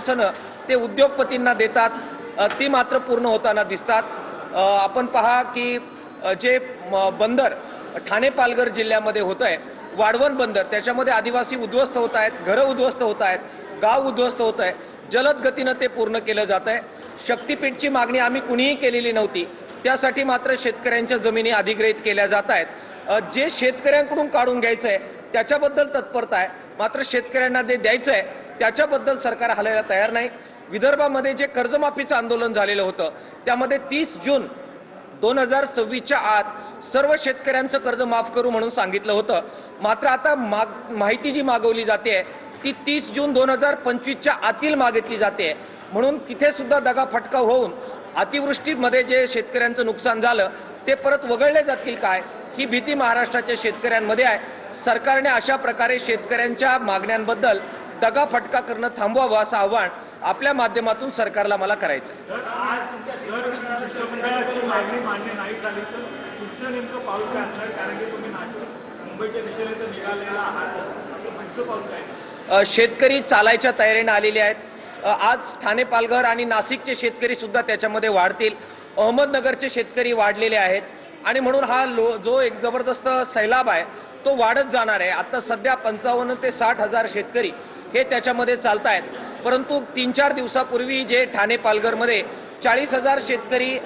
आश्वासनं ते उद्योगपतींना देतात ती मात्र पूर्ण होताना दिसतात। आपण पहा की जे बंदर ठाणे पालघर जिल्ह्यामध्ये होत आहे, वाढवण बंदर, त्याच्यामध्ये आदिवासी उद्ध्वस्त होत आहेत, घरं उद्ध्वस्त होत आहेत, गाव उद्ध्वस्त होत आहे, जलद गतीनं ते पूर्ण केलं जात आहे। शक्तीपीठची मागणी आम्ही कुणीही केलेली नव्हती, त्यासाठी मात्र शेतकऱ्यांच्या जमिनी अधिग्रहित केल्या जात आहेत। जे शेतकऱ्यांकडून काढून घ्यायचं आहे त्याच्याबद्दल तत्परता आहे, मात्र शेतकऱ्यांना जे द्यायचं आहे त्याच्याबद्दल सरकार हलायला तयार नाही। विदर्भामध्ये जे कर्जमाफीचं आंदोलन झालेलं होतं त्यामध्ये 30 जून 2026च्या आत सर्व शेतकऱ्यांचं कर्ज माफ करू म्हणून सांगितलं होतं, मात्र आता माहिती जी मागवली जाते ती 30 जून 2025च्या आतील मागितली जाते। म्हणून तिथे सुद्धा दगाफटका होऊन अतिवृष्टीमध्ये जे शेतकऱ्यांचं नुकसान झालं ते परत वगळले जातील काय, ही भीती महाराष्ट्राच्या शेतकऱ्यांमध्ये आहे। सरकारने अशा प्रकारे शेतकऱ्यांच्या मागण्यांबद्दल दगाफटका करणं थांबवावं असं आवाहन आपल्या माध्यमातून सरकारला मला करायचं आहे। शेतकरी चालायच्या तयारीने आलेले आहेत। आज ठाणे पालघर आणि नाशिकचे शेतकरी सुद्धा त्याच्यामध्ये वाढतील, अहमदनगरचे शेतकरी वाढलेले आहेत आणि म्हणून हा जो एक जबरदस्त सैलाब आहे तो वाढत जाणार आहे। आता सध्या 55 ते 60 हजार शेतकरी हे त्याच्यामध्ये चालत आहेत, परंतु 3-4 दिवसापूर्वी जे ठाणे पालघरमध्ये 40,000 शेतकरी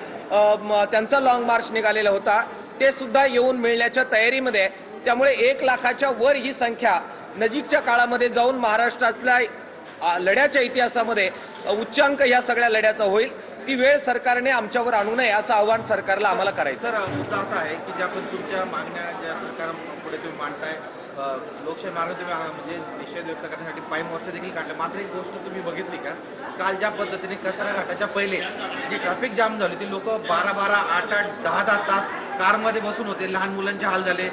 त्यांचा लॉंग मार्च निघालेला होता ते सुद्धा येऊन मिळण्याच्या तयारीमध्ये आहे। त्यामुळे 1 लाखाच्या वर ही संख्या नजीकच्या काळामध्ये जाऊन महाराष्ट्रातल्या लढ्याच्या इतिहासामध्ये उच्चांक या सगळ्या लढ्याचा होईल। ती वेळ सरकारने आमच्यावर आणू नये असं आवाहन सरकारला आम्हाला करायचं। सर, मुद्दा असा आहे की ज्या पण तुमच्या मागण्या ज्या सरकारपुढे तुम्ही मांडताय, लोकशाही मार्ग तुम्ही म्हणजे निषेध व्यक्त करण्यासाठी पायी मोर्चा देखील काढला, मात्र एक गोष्ट तुम्ही बघितली का, काल ज्या पद्धतीने कचरा घाटाच्या पहिले जी ट्रॅफिक जाम झाली ती लोक 12-12, 8-8, 10-10 तास कारमध्ये बसून होते, लहान मुलांचे हाल झाले,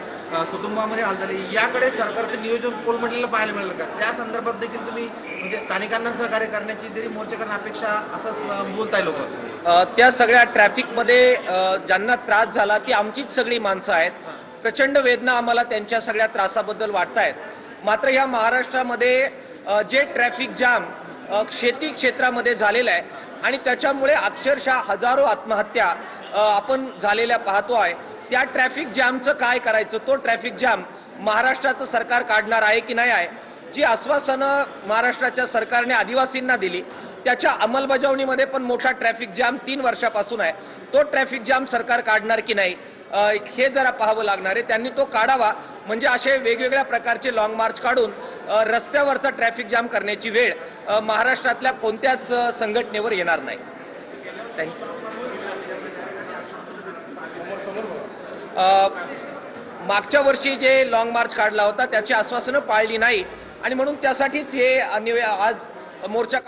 कुटुंबामध्ये हाल झाले, याकडे सरकारचं नियोजन कोलमडलेलं पाहायला मिळालं का? त्या संदर्भात देखील तुम्ही म्हणजे स्थानिकांना सहकार्य करण्याची तरी मोर्चा करणं अपेक्षा असंच बोलताय लोक? त्या सगळ्या ट्रॅफिकमध्ये ज्यांना त्रास झाला ती आमचीच सगळी माणसं आहेत। प्रचंड वेदना आम्हाला त्यांच्या सगळ्या त्रासाबद्दल वाटतायत। मात्र या महाराष्ट्रामध्ये जे ट्रॅफिक जाम शेती क्षेत्रामध्ये झालेलं आहे आणि त्याच्यामुळे अक्षरशः हजारो आत्महत्या आपण झालेल्या पाहतो आहे। त्या ट्रॅफिक जॅमचं काय करायचं? तो ट्रॅफिक जॅम महाराष्ट्राचं सरकार काढणार आहे की नाही आहे? जी आश्वासनं महाराष्ट्राच्या सरकारने आदिवासींना दिली त्याच्या अंमलबजावणीमध्ये पण मोठा ट्रॅफिक जॅम 3 वर्षापासून आहे। तो ट्रॅफिक जॅम सरकार काढणार की नाही हे जरा पाहावं लागणार आहे। त्यांनी तो काढावा, म्हणजे असे वेगवेगळ्या प्रकारचे लॉंग मार्च काढून रस्त्यावरचा ट्रॅफिक जॅम करण्याची वेळ महाराष्ट्रातल्या कोणत्याच संघटनेवर येणार नाही। थँक्यू। मागच्या वर्षी जे लॉंग मार्च काढला होता त्याची आश्वासनं पाळली नाही आणि म्हणून त्यासाठीच हे आज मोर्चा